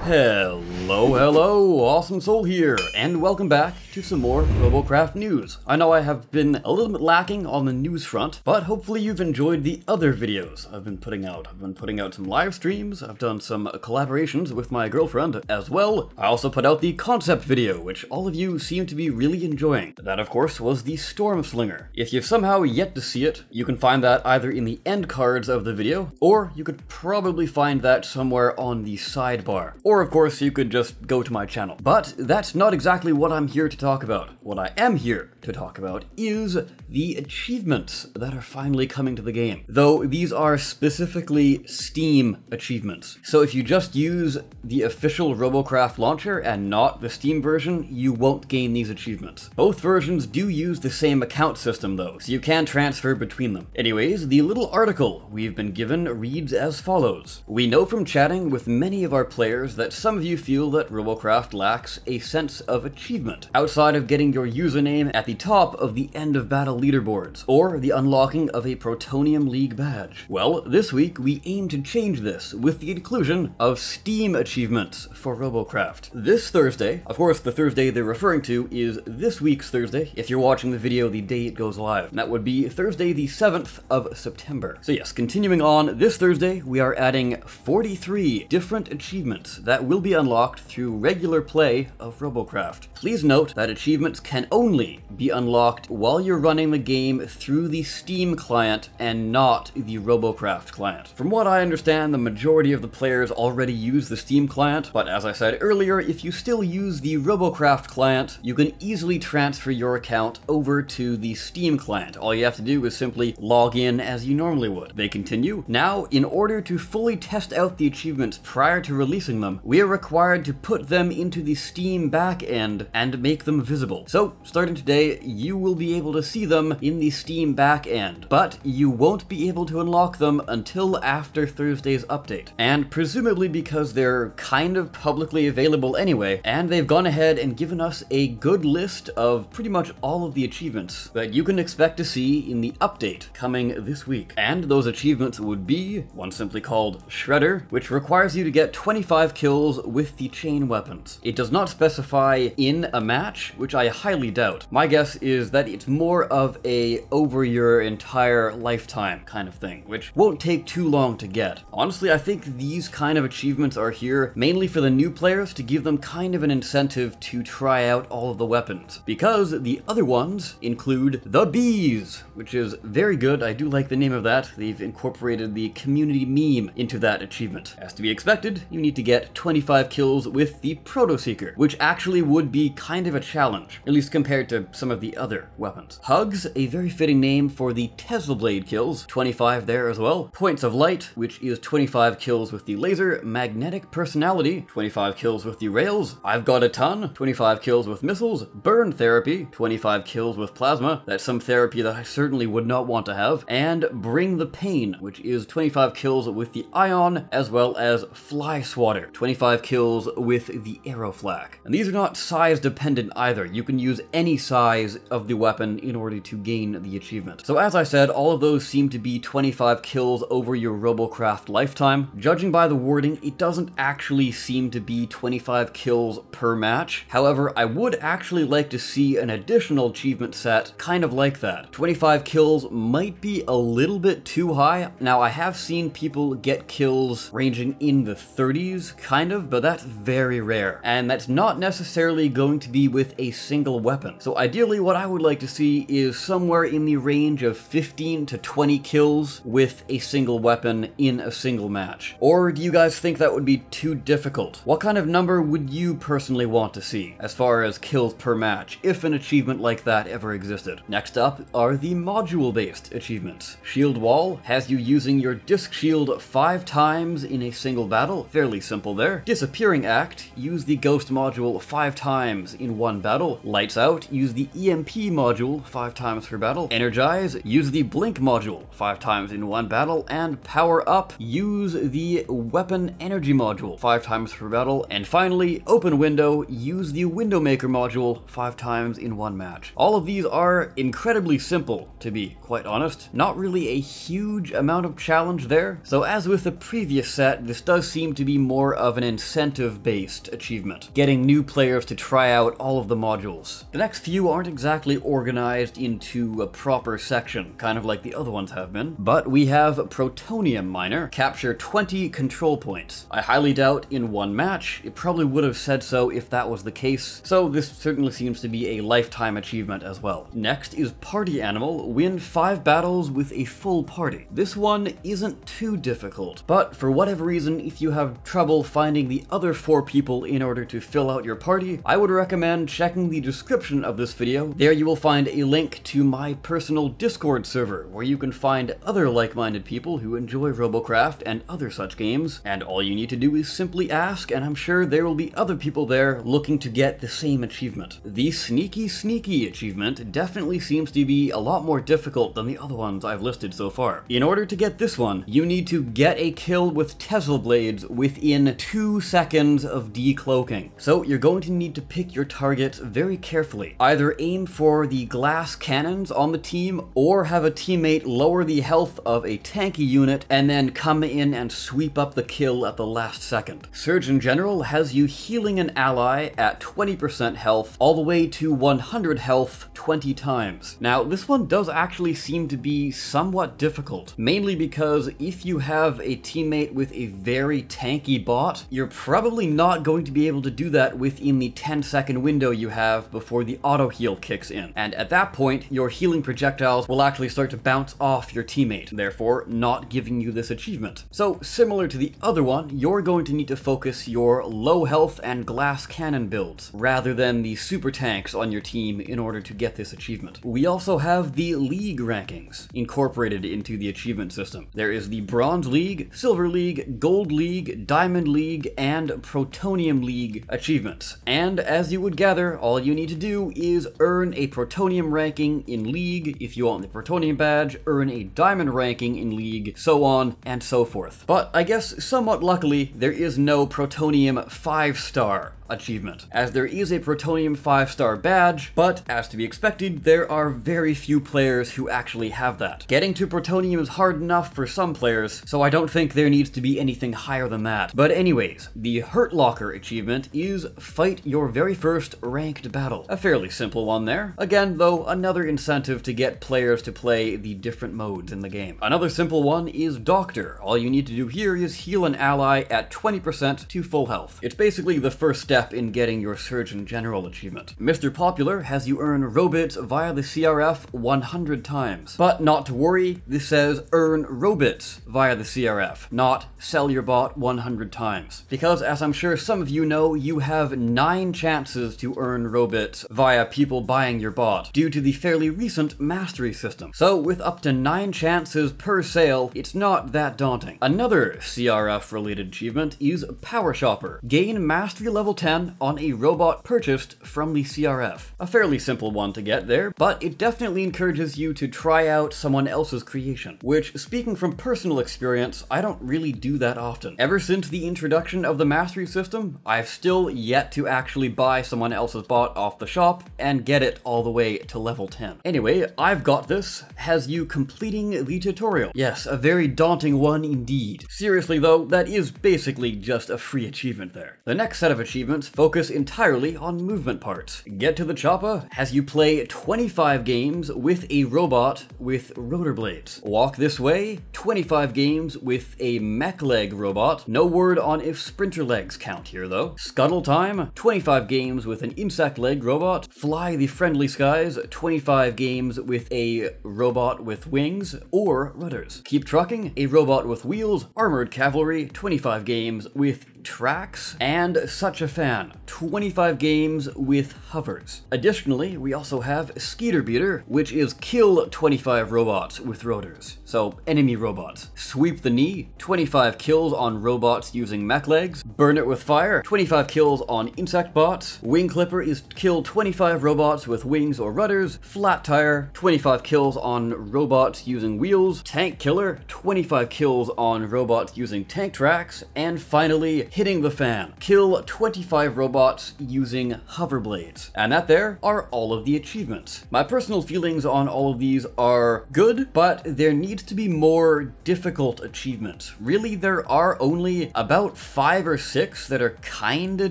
Hello, Awesome Soul here, and welcome back to some more Robocraft news. I know I have been a little bit lacking on the news front, but hopefully you've enjoyed the other videos I've been putting out. I've been putting out some live streams, I've done some collaborations with my girlfriend as well. I also put out the concept video, which all of you seem to be really enjoying. That, of course, was the Storm Slinger. If you've somehow yet to see it, you can find that either in the end cards of the video, or you could probably find that somewhere on the sidebar. Or, of course, you could just go to my channel. But that's not exactly what I'm here to talk about. What I am here to talk about is the achievements that are finally coming to the game. Though these are specifically Steam achievements. So if you just use the official Robocraft launcher and not the Steam version, you won't gain these achievements. Both versions do use the same account system though, so you can transfer between them. Anyways, the little article we've been given reads as follows. We know from chatting with many of our players that some of you feel that Robocraft lacks a sense of achievement, outside of getting your username at the top of the end of battle leaderboards, or the unlocking of a Protonium League badge. Well, this week we aim to change this with the inclusion of Steam achievements for Robocraft. This Thursday, of course the Thursday they're referring to is this week's Thursday, if you're watching the video the day it goes live, and that would be Thursday the 7th of September. So yes, continuing on, this Thursday we are adding 43 different achievements that will be unlocked through regular play of Robocraft. Please note that achievements can only be unlocked while you're running the game through the Steam client and not the Robocraft client. From what I understand, the majority of the players already use the Steam client, but as I said earlier, if you still use the Robocraft client, you can easily transfer your account over to the Steam client. All you have to do is simply log in as you normally would. They continue. Now, in order to fully test out the achievements prior to releasing them, we are required to put them into the Steam backend and make them visible. So, starting today, you will be able to see them in the Steam backend, but you won't be able to unlock them until after Thursday's update. And presumably because they're kind of publicly available anyway, and they've gone ahead and given us a good list of pretty much all of the achievements that you can expect to see in the update coming this week. And those achievements would be one simply called Shredder, which requires you to get 25 kills with the chain weapons. It does not specify in a match, which I highly doubt. My guess is that it's more of a over your entire lifetime kind of thing, which won't take too long to get. Honestly, I think these kind of achievements are here mainly for the new players to give them kind of an incentive to try out all of the weapons, because the other ones include the bees, which is very good. I do like the name of that. They've incorporated the community meme into that achievement. As to be expected, you need to get 25 kills with the Proto Seeker, which actually would be kind of a challenge, at least compared to some of the other weapons. Hugs, a very fitting name for the Tesla Blade kills, 25 there as well. Points of Light, which is 25 kills with the laser. Magnetic Personality, 25 kills with the rails. I've Got a Ton, 25 kills with missiles. Burn Therapy, 25 kills with plasma. That's some therapy that I certainly would not want to have. And Bring the Pain, which is 25 kills with the Ion, as well as Fly Swatter, 25 kills with the Arrow Flak. And these are not size dependent either. You can use any size of the weapon in order to gain the achievement. So as I said, all of those seem to be 25 kills over your Robocraft lifetime. Judging by the wording, it doesn't actually seem to be 25 kills per match. However, I would actually like to see an additional achievement set kind of like that. 25 kills might be a little bit too high. Now, I have seen people get kills ranging in the 30s, kind of, but that's very rare. And that's not necessarily going to be with a single weapon. So ideally, what I would like to see is somewhere in the range of 15 to 20 kills with a single weapon in a single match. Or do you guys think that would be too difficult? What kind of number would you personally want to see as far as kills per match, if an achievement like that ever existed? Next up are the module-based achievements. Shield Wall has you using your disc shield 5 times in a single battle. Fairly simple there. Disappearing Act, use the Ghost module 5 times in one battle. Lights Out, use the EMP module 5 times per battle. Energize, use the Blink module 5 times in one battle. And Power Up, use the Weapon Energy module 5 times per battle. And finally, Open Window, use the Window Maker module 5 times in one match. All of these are incredibly simple, to be quite honest. Not really a huge amount of challenge there. So as with the previous set, this does seem to be more of an incentive incentive-based achievement, getting new players to try out all of the modules. The next few aren't exactly organized into a proper section, kind of like the other ones have been, but we have Protonium Miner, capture 20 control points. I highly doubt in one match, it probably would have said so if that was the case, so this certainly seems to be a lifetime achievement as well. Next is Party Animal, win 5 battles with a full party. This one isn't too difficult, but for whatever reason, if you have trouble finding the other 4 people in order to fill out your party, I would recommend checking the description of this video. There you will find a link to my personal Discord server, where you can find other like-minded people who enjoy Robocraft and other such games, and all you need to do is simply ask, and I'm sure there will be other people there looking to get the same achievement. The Sneaky Sneaky achievement definitely seems to be a lot more difficult than the other ones I've listed so far. In order to get this one, you need to get a kill with Tesla blades within 2 seconds of decloaking. So you're going to need to pick your targets very carefully. Either aim for the glass cannons on the team, or have a teammate lower the health of a tanky unit and then come in and sweep up the kill at the last second. Surgeon General has you healing an ally at 20% health all the way to 100 health 20 times. Now, this one does actually seem to be somewhat difficult, mainly because if you have a teammate with a very tanky bot, you're probably not going to be able to do that within the 10-second window you have before the auto heal kicks in. And at that point, your healing projectiles will actually start to bounce off your teammate, therefore not giving you this achievement. So similar to the other one, you're going to need to focus your low health and glass cannon builds, rather than the super tanks on your team in order to get this achievement. We also have the League rankings incorporated into the achievement system. There is the Bronze League, Silver League, Gold League, Diamond League, and Protonium League achievements. And as you would gather, all you need to do is earn a Protonium ranking in League if you want the Protonium badge, earn a Diamond ranking in League, so on and so forth. But I guess somewhat luckily, there is no Protonium 5-star achievement, as there is a Protonium 5-star badge, but as to be expected, there are very few players who actually have that. Getting to Protonium is hard enough for some players, so I don't think there needs to be anything higher than that. But anyways, the Hurt Locker achievement is fight your very first ranked battle. A fairly simple one there. Again, though, another incentive to get players to play the different modes in the game. Another simple one is Doctor. All you need to do here is heal an ally at 20% to full health. It's basically the first step in getting your Surgeon General achievement. Mr. Popular has you earn Robits via the CRF 100 times. But not to worry, this says earn Robits via the CRF, not sell your bot 100 times. Because as I'm sure some of you know, you have 9 chances to earn Robits via people buying your bot, due to the fairly recent mastery system. So with up to 9 chances per sale, it's not that daunting. Another CRF related achievement is Power Shopper. Gain mastery level 10 on a robot purchased from the CRF. A fairly simple one to get there, but it definitely encourages you to try out someone else's creation, which, speaking from personal experience, I don't really do that often. Ever since the introduction of the mastery system, I've still yet to actually buy someone else's bot off the shop and get it all the way to level 10. Anyway, I've Got This has you completing the tutorial. Yes, a very daunting one indeed. Seriously though, that is basically just a free achievement there. The next set of achievements focus entirely on movement parts. Get to the Choppa has you play 25 games with a robot with rotor blades. Walk This Way, 25 games with a mech leg robot. No word on if sprinter legs count here though. Scuttle Time, 25 games with an insect leg robot. Fly the Friendly Skies, 25 games with a robot with wings or rudders. Keep Trucking, a robot with wheels. Armored Cavalry, 25 games with tracks, and Such a Fan, 25 games with hovers. Additionally, we also have Skeeter Beater, which is kill 25 robots with rotors, so enemy robots. Sweep the Knee, 25 kills on robots using mech legs. Burn It with Fire, 25 kills on insect bots. Wing Clipper is kill 25 robots with wings or rudders. Flat Tire, 25 kills on robots using wheels. Tank Killer, 25 kills on robots using tank tracks. And finally, hitting the fan. Kill 25 robots using hover blades. And that there are all of the achievements. My personal feelings on all of these are good, but there needs to be more difficult achievements. Really, there are only about 5 or 6 that are kinda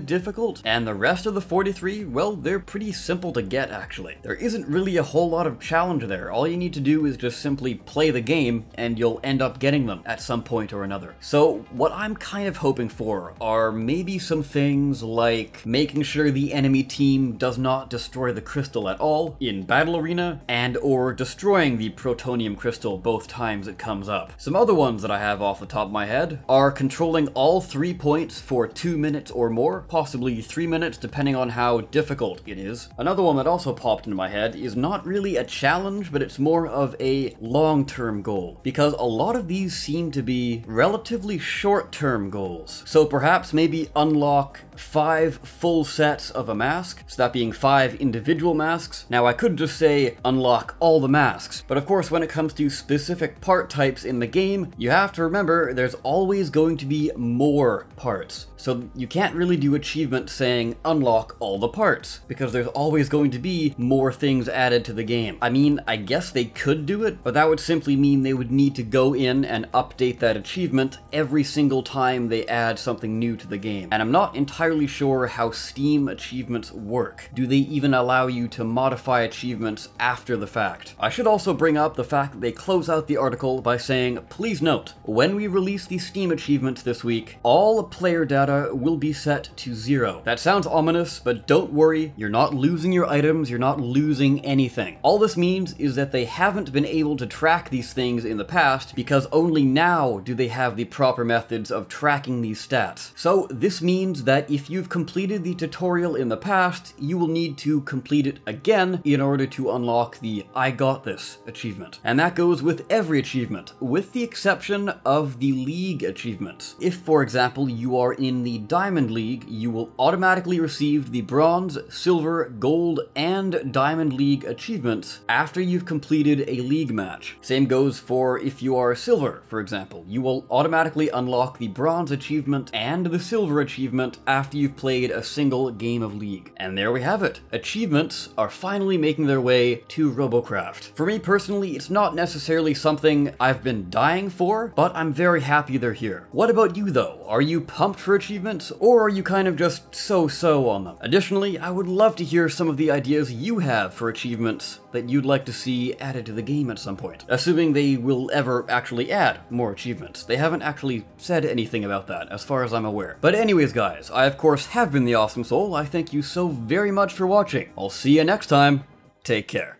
difficult, and the rest of the 43, well, they're pretty simple to get, actually. There isn't really a whole lot of challenge there. All you need to do is just simply play the game, and you'll end up getting them at some point or another. So what I'm kind of hoping for are maybe some things like making sure the enemy team does not destroy the crystal at all in Battle Arena, and or destroying the protonium crystal both times it comes up. Some other ones that I have off the top of my head are controlling all 3 points for 2 minutes or more, possibly 3 minutes depending on how difficult it is. Another one that also popped into my head is not really a challenge, but it's more of a long-term goal, because a lot of these seem to be relatively short-term goals. So perhaps maybe unlock 5 full sets of a mask, so that being 5 individual masks. Now I could just say unlock all the masks, but of course when it comes to specific part types in the game, you have to remember there's always going to be more parts. So you can't really do achievements saying unlock all the parts, because there's always going to be more things added to the game. I mean, I guess they could do it, but that would simply mean they would need to go in and update that achievement every single time they add something new to the game. And I'm not entirely sure how Steam achievements work. Do they even allow you to modify achievements after the fact? I should also bring up the fact that they close out the article by saying, please note, when we release the Steam achievements this week, all player data will be set to 0. That sounds ominous, but don't worry, you're not losing your items, you're not losing anything. All this means is that they haven't been able to track these things in the past because only now do they have the proper methods of tracking these stats. So this means that if you've completed the tutorial in the past, you will need to complete it again in order to unlock the I got this achievement. And that goes with every achievement, with the exception of the League achievements. If, for example, you are in the Diamond League, you will automatically receive the Bronze, Silver, Gold, and Diamond League achievements after you've completed a League match. Same goes for if you are Silver, for example. You will automatically unlock the Bronze achievement and the Silver achievement after you've played a single game of League. And there we have it. Achievements are finally making their way to Robocraft. For me personally, it's not necessarily something I've been dying for, but I'm very happy they're here. What about you though? Are you pumped for achievements, or are you kind of just so-so on them? Additionally, I would love to hear some of the ideas you have for achievements that you'd like to see added to the game at some point, assuming they will ever actually add more achievements. They haven't actually said anything about that, as far as I'm aware. But anyways guys, I of course have been the Awesome Soul. I thank you so very much for watching. I'll see you next time. Take care.